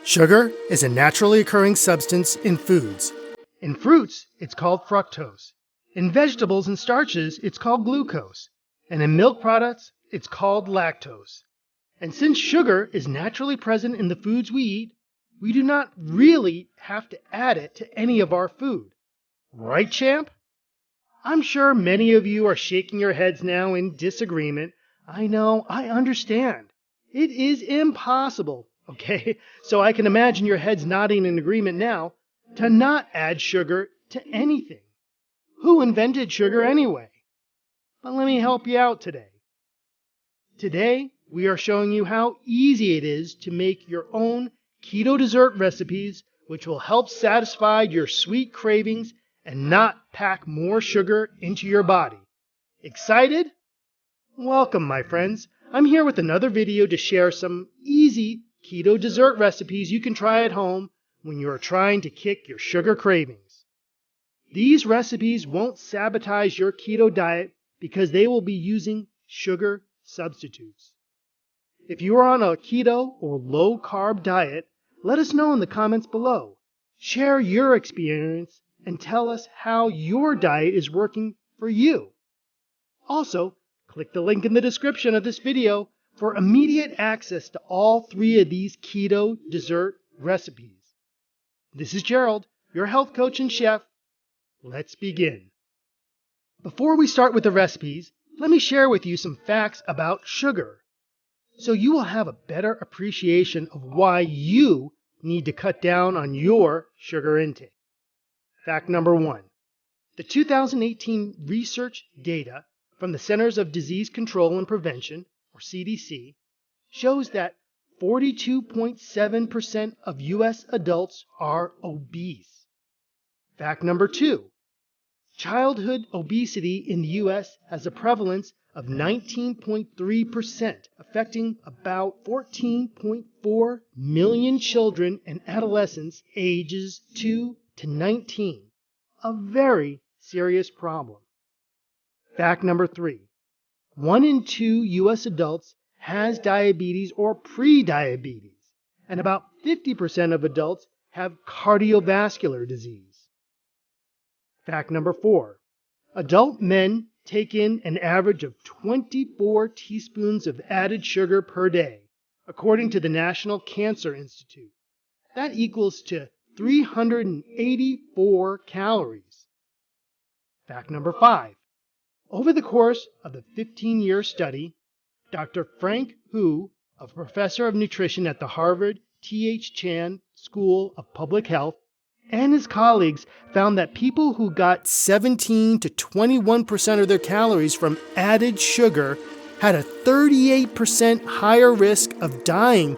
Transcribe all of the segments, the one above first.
Sugar is a naturally occurring substance in foods. In fruits, it's called fructose. In vegetables and starches, it's called glucose. And in milk products, it's called lactose. And since sugar is naturally present in the foods we eat, we do not really have to add it to any of our food. Right, champ? I'm sure many of you are shaking your heads now in disagreement. I know, I understand. It is impossible, okay? So I can imagine your heads nodding in agreement now to not add sugar to anything. Who invented sugar anyway? But let me help you out today. Today, we are showing you how easy it is to make your own keto dessert recipes, which will help satisfy your sweet cravings and not pack more sugar into your body. Excited? Welcome, my friends. I'm here with another video to share some easy keto dessert recipes you can try at home when you are trying to kick your sugar cravings. These recipes won't sabotage your keto diet because they will be using sugar substitutes. If you are on a keto or low-carb diet, let us know in the comments below. Share your experience and tell us how your diet is working for you. Also, click the link in the description of this video for immediate access to all 3 of these keto dessert recipes. This is Gerald, your health coach and chef. Let's begin. Before we start with the recipes, let me share with you some facts about sugar, so you will have a better appreciation of why you need to cut down on your sugar intake. Fact number 1. The 2018 research data from the Centers of Disease Control and Prevention, or CDC, shows that 42.7% of U.S. adults are obese. Fact number 2. Childhood obesity in the U.S. has a prevalence of 19.3%, affecting about 14.4 million children and adolescents ages 2 to 19. A very serious problem. Fact number 3. 1 in 2 U.S. adults has diabetes or pre-diabetes, and about 50% of adults have cardiovascular disease. Fact number 4. Adult men take in an average of 24 teaspoons of added sugar per day, according to the National Cancer Institute. That equals to 384 calories. Fact number 5. Over the course of the 15-year study, Dr. Frank Hu, a professor of nutrition at the Harvard T.H. Chan School of Public Health, and his colleagues found that people who got 17 to 21% of their calories from added sugar had a 38% higher risk of dying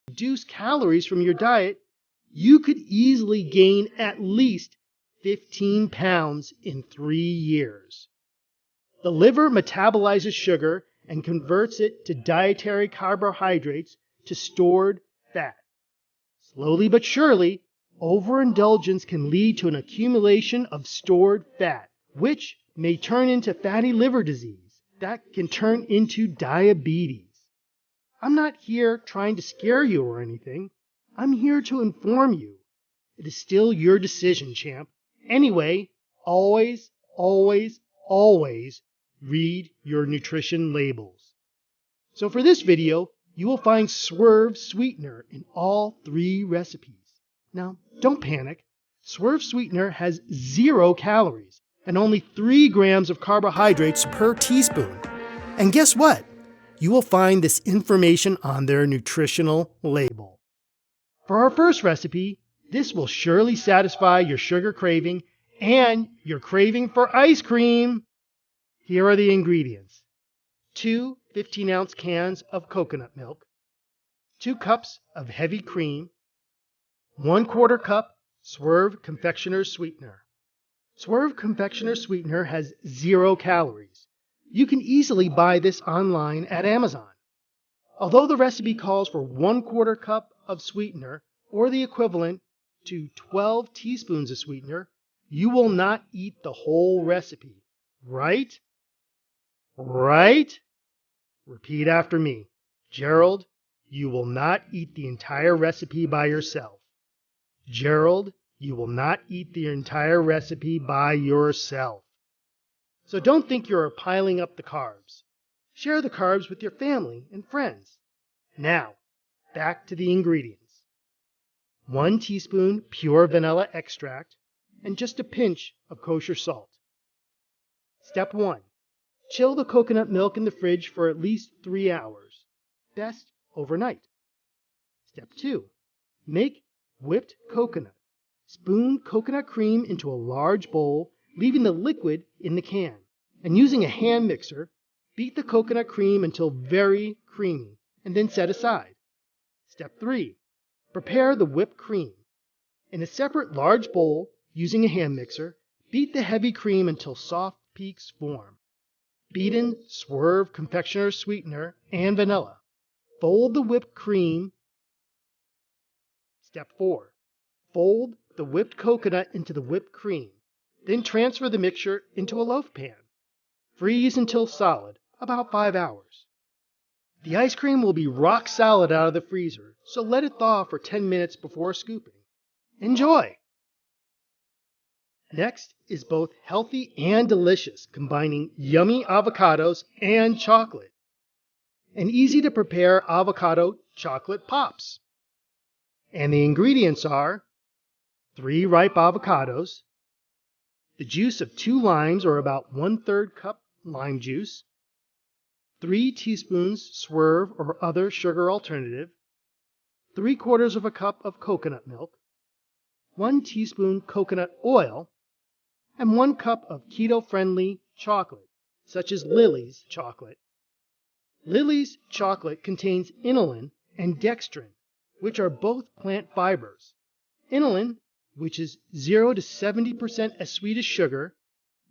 reduce calories from your diet, you could easily gain at least 15 pounds in 3 years. The liver metabolizes sugar and converts it to dietary carbohydrates to stored fat. Slowly but surely, overindulgence can lead to an accumulation of stored fat, which may turn into fatty liver disease that can turn into diabetes. I'm not here trying to scare you or anything. I'm here to inform you. It is still your decision, champ. Anyway, always, always, always read your nutrition labels. So for this video, you will find Swerve sweetener in all 3 recipes. Now, don't panic. Swerve sweetener has 0 calories and only 3 grams of carbohydrates per teaspoon. And guess what? You will find this information on their nutritional label. For our first recipe, this will surely satisfy your sugar craving and your craving for ice cream. Here are the ingredients. 2 15-ounce cans of coconut milk, 2 cups of heavy cream, 1/4 cup Swerve Confectioner's Sweetener. Swerve Confectioner's Sweetener has 0 calories. You can easily buy this online at Amazon. Although the recipe calls for 1/4 cup of sweetener, or the equivalent to 12 teaspoons of sweetener, you will not eat the whole recipe. Right? Right? Repeat after me. Gerald, you will not eat the entire recipe by yourself. Gerald, you will not eat the entire recipe by yourself. So don't think you're piling up the carbs. Share the carbs with your family and friends. Now, back to the ingredients. 1 teaspoon pure vanilla extract and just a pinch of kosher salt. Step 1. Chill the coconut milk in the fridge for at least 3 hours. Best overnight. Step 2. Make whipped coconut. Spoon coconut cream into a large bowl, leaving the liquid in the can. And using a hand mixer, beat the coconut cream until very creamy, and then set aside. Step 3. Prepare the whipped cream. In a separate large bowl, using a hand mixer, beat the heavy cream until soft peaks form. Beat in Swerve Confectioner's Sweetener and vanilla. Fold the whipped cream. Step 4. Fold the whipped coconut into the whipped cream. Then transfer the mixture into a loaf pan. Freeze until solid, about 5 hours. The ice cream will be rock solid out of the freezer, so let it thaw for 10 minutes before scooping. Enjoy! Next is both healthy and delicious, combining yummy avocados and chocolate. And easy to prepare Avocado-Chocolate Pops. And the ingredients are 3 ripe avocados, the juice of 2 limes or about 1/3 cup lime juice, 3 teaspoons Swerve or other sugar alternative, 3/4 cup of coconut milk, 1 teaspoon coconut oil, and 1 cup of keto-friendly chocolate, such as Lily's chocolate. Lily's chocolate contains inulin and dextrin, which are both plant fibers. Inulin, which is 0 to 70% as sweet as sugar,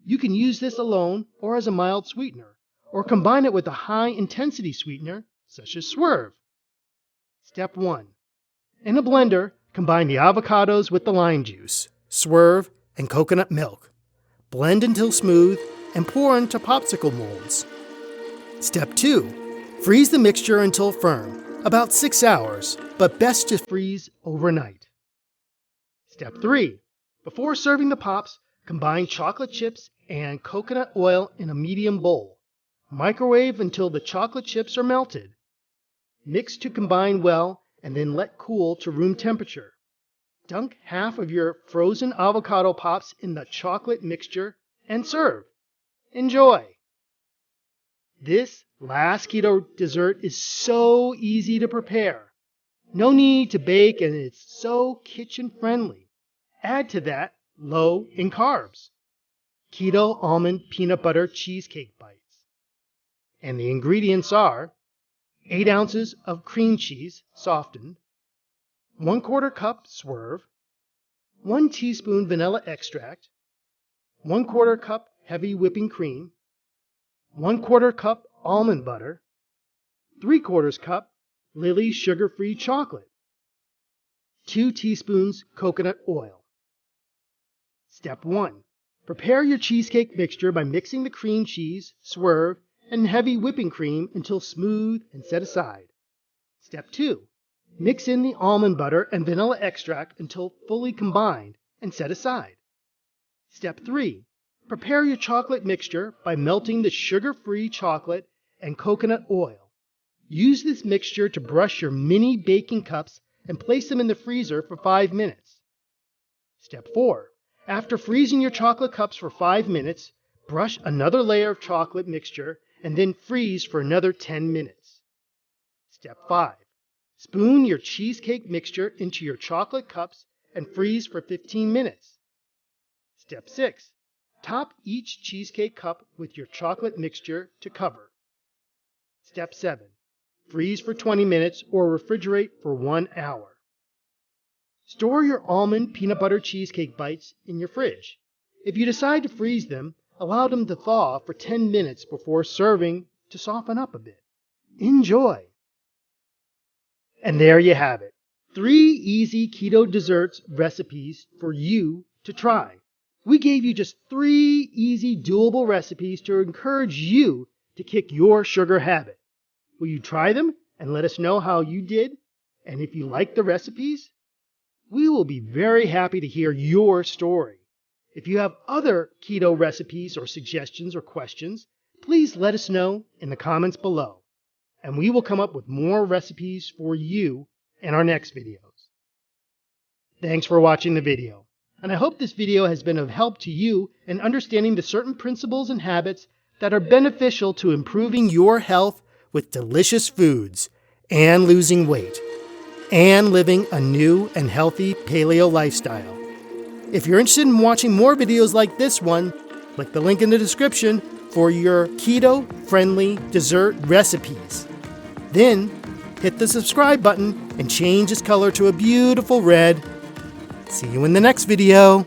you can use this alone or as a mild sweetener, or combine it with a high-intensity sweetener, such as Swerve. Step 1. In a blender, combine the avocados with the lime juice, Swerve, and coconut milk. Blend until smooth and pour into popsicle molds. Step 2. Freeze the mixture until firm, about 6 hours, but best to freeze overnight. Step 3. Before serving the pops, combine chocolate chips and coconut oil in a medium bowl. Microwave until the chocolate chips are melted. Mix to combine well and then let cool to room temperature. Dunk half of your frozen avocado pops in the chocolate mixture and serve. Enjoy! This last keto dessert is so easy to prepare. No need to bake, and it's so kitchen friendly. Add to that low in carbs. Keto almond peanut butter cheesecake bites. And the ingredients are 8 ounces of cream cheese softened, 1/4 cup Swerve, 1 teaspoon vanilla extract, 1/4 cup heavy whipping cream, 1/4 cup almond butter, 3/4 cup Lily's sugar-free chocolate, 2 teaspoons coconut oil. Step 1. Prepare your cheesecake mixture by mixing the cream cheese, Swerve, and heavy whipping cream until smooth and set aside. Step 2. Mix in the almond butter and vanilla extract until fully combined and set aside. Step 3. Prepare your chocolate mixture by melting the sugar-free chocolate and coconut oil. Use this mixture to brush your mini baking cups and place them in the freezer for 5 minutes. Step 4. After freezing your chocolate cups for 5 minutes, brush another layer of chocolate mixture and then freeze for another 10 minutes. Step 5. Spoon your cheesecake mixture into your chocolate cups and freeze for 15 minutes. Step 6. Top each cheesecake cup with your chocolate mixture to cover. Step 7. Freeze for 20 minutes or refrigerate for 1 hour. Store your almond peanut butter cheesecake bites in your fridge. If you decide to freeze them, allow them to thaw for 10 minutes before serving to soften up a bit. Enjoy! And there you have it. 3 easy keto desserts recipes for you to try. We gave you just 3 easy doable recipes to encourage you to kick your sugar habit. Will you try them and let us know how you did? And if you like the recipes, we will be very happy to hear your story. If you have other keto recipes or suggestions or questions, please let us know in the comments below, and we will come up with more recipes for you in our next videos. Thanks for watching the video, and I hope this video has been of help to you in understanding the certain principles and habits that are beneficial to improving your health with delicious foods and losing weight, and living a new and healthy paleo lifestyle. If you're interested in watching more videos like this one, click the link in the description for your keto-friendly dessert recipes. Then, hit the subscribe button and change its color to a beautiful red. See you in the next video.